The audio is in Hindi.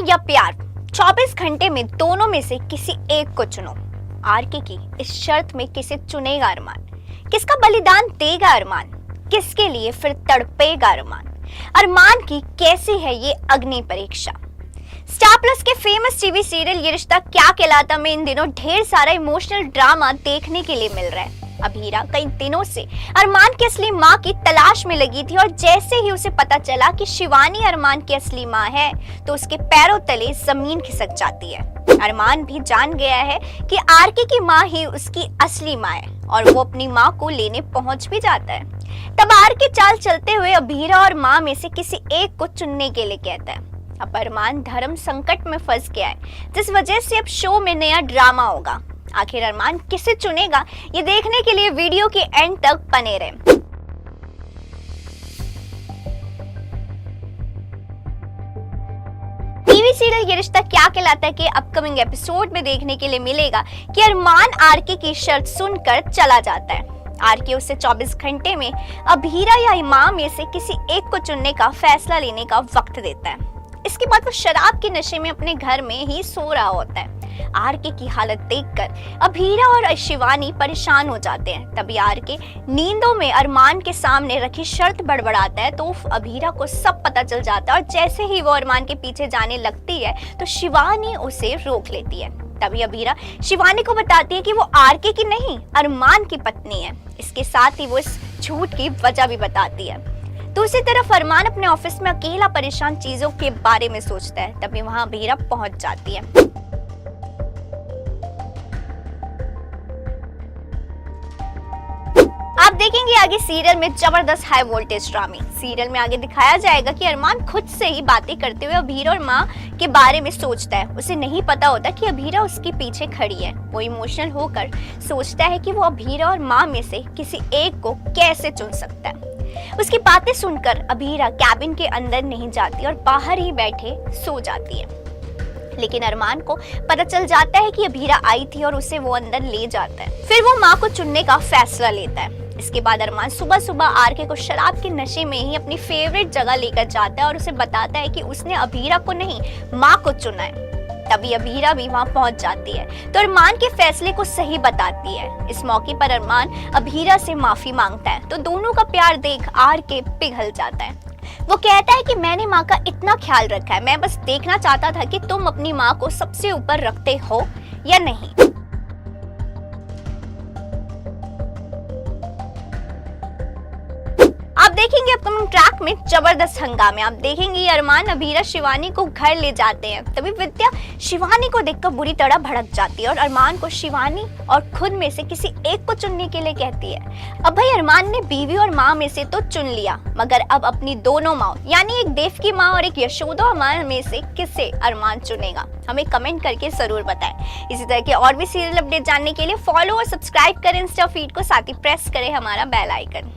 या प्यार, 24 घंटे में दोनों में से किसी एक को चुनो। आरके की इस शर्त में किसे चुनेगा अरमान? किसका बलिदान देगा अरमान? किसके लिए फिर तड़पेगा अरमान? अरमान की कैसी है ये अग्नि परीक्षा? स्टार प्लस के फेमस टीवी सीरियल ये रिश्ता क्या कहलाता में इन दिनों ढेर सारा इमोशनल ड्रामा देखने के लिए मिल रहा है। अभीरा कई दिनों से अरमान की असली मां की तलाश में लगी थी और जैसे ही उसे पता चला कि शिवानी अरमान की असली मां है तो उसके पैरों तले जमीन खिसक जाती है। अरमान भी जान गया है कि आरके की मां ही उसकी असली मां है और वो अपनी मां को लेने पहुंच भी जाता है। तब आरके चाल चलते हुए अभीरा और मां में से किसी एक को चुनने के लिए कहता है। अब अरमान धर्म संकट में फंस गया है, जिस वजह से अब शो में नया ड्रामा होगा। आखिर अरमान किसे चुनेगा, ये देखने के लिए वीडियो के एंड तक बने रहें। टीवी सीरियल ये रिश्ता क्या कहलाता है कि अपकमिंग एपिसोड में देखने के लिए मिलेगा कि अरमान आरके की शर्त सुनकर चला जाता है। आरके उसे 24 घंटे में अभीरा या इमाम में से किसी एक को चुनने का फैसला लेने का वक्त देता है। इसके बाद वो शराब के नशे में अपने घर में ही सो रहा होता है। आरके की हालत देखकर अभीरा और शिवानी परेशान हो जाते हैं। तभी आरके नींदों में अरमान के सामने रखी शर्त बड़बड़ाता है तो अभीरा को सब पता चल जाता है और जैसे ही वो अरमान के पीछे जाने लगती है तो शिवानी उसे रोक लेती है। तभी अभीरा शिवानी को बताती है कि वो आरके की नहीं अरमान की पत्नी है। इसके साथ ही वो इस झूठ की वजह भी बताती है। दूसरी तरफ अरमान अपने ऑफिस में अकेला परेशान चीजों के बारे में सोचता है। तभी वहां अभीरा पहुंच जाती है। आप देखेंगे आगे सीरियल में जबरदस्त हाई वोल्टेज ड्रामे। सीरियल में आगे दिखाया जाएगा कि अरमान खुद से ही बातें करते हुए अभीरा और माँ के बारे में सोचता है। उसे नहीं पता होता कि अभीरा उसके पीछे खड़ी है। वो इमोशनल होकर सोचता है कि वो अभीरा और माँ में से किसी एक को कैसे चुन सकता है। उसकी बातें सुनकर अभीरा कैबिन के अंदर नहीं जाती और बाहर ही बैठे सो जाती है। लेकिन अरमान को पता चल जाता है कि अभीरा आई थी और उसे वो अंदर ले जाता है। फिर वो माँ को चुनने का फैसला लेता है। इसके बाद अरमान सुबह सुबह आरके को शराब के नशे में ही अपनी फेवरेट जगह लेकर जाता है और उसे बताता है कि उसने अभीरा को नहीं माँ को चुना है। तभी अभीरा भी वहां पहुंच जाती है तो अरमान के फैसले को सही बताती है। इस मौके पर अरमान अभीरा से माफी मांगता है तो दोनों का प्यार देख आरके पिघल जाता है। वो कहता है कि मैंने माँ का इतना ख्याल रखा है, मैं बस देखना चाहता था कि तुम अपनी माँ को सबसे ऊपर रखते हो या नहीं। आप देखेंगे अपकमिंग ट्रैक में जबरदस्त हंगामे। आप देखेंगे अरमान अभीरा शिवानी को घर ले जाते हैं। तभी विद्या शिवानी को देखकर बुरी तरह भड़क जाती है और अरमान को शिवानी और खुद में से किसी एक को चुनने के लिए कहती है। अब भाई अरमान ने बीवी और माँ में से तो चुन लिया, मगर अब अपनी दोनों माँ यानी एक देव की माँ और एक यशोदा माँ में से किसे अरमान चुनेगा, हमें कमेंट करके जरूर बताएं। इसी तरह के और भी सीरियल अपडेट जानने के लिए फॉलो और सब्सक्राइब करें इंस्टा फीड को, साथ ही प्रेस करें हमारा बेल आइकन।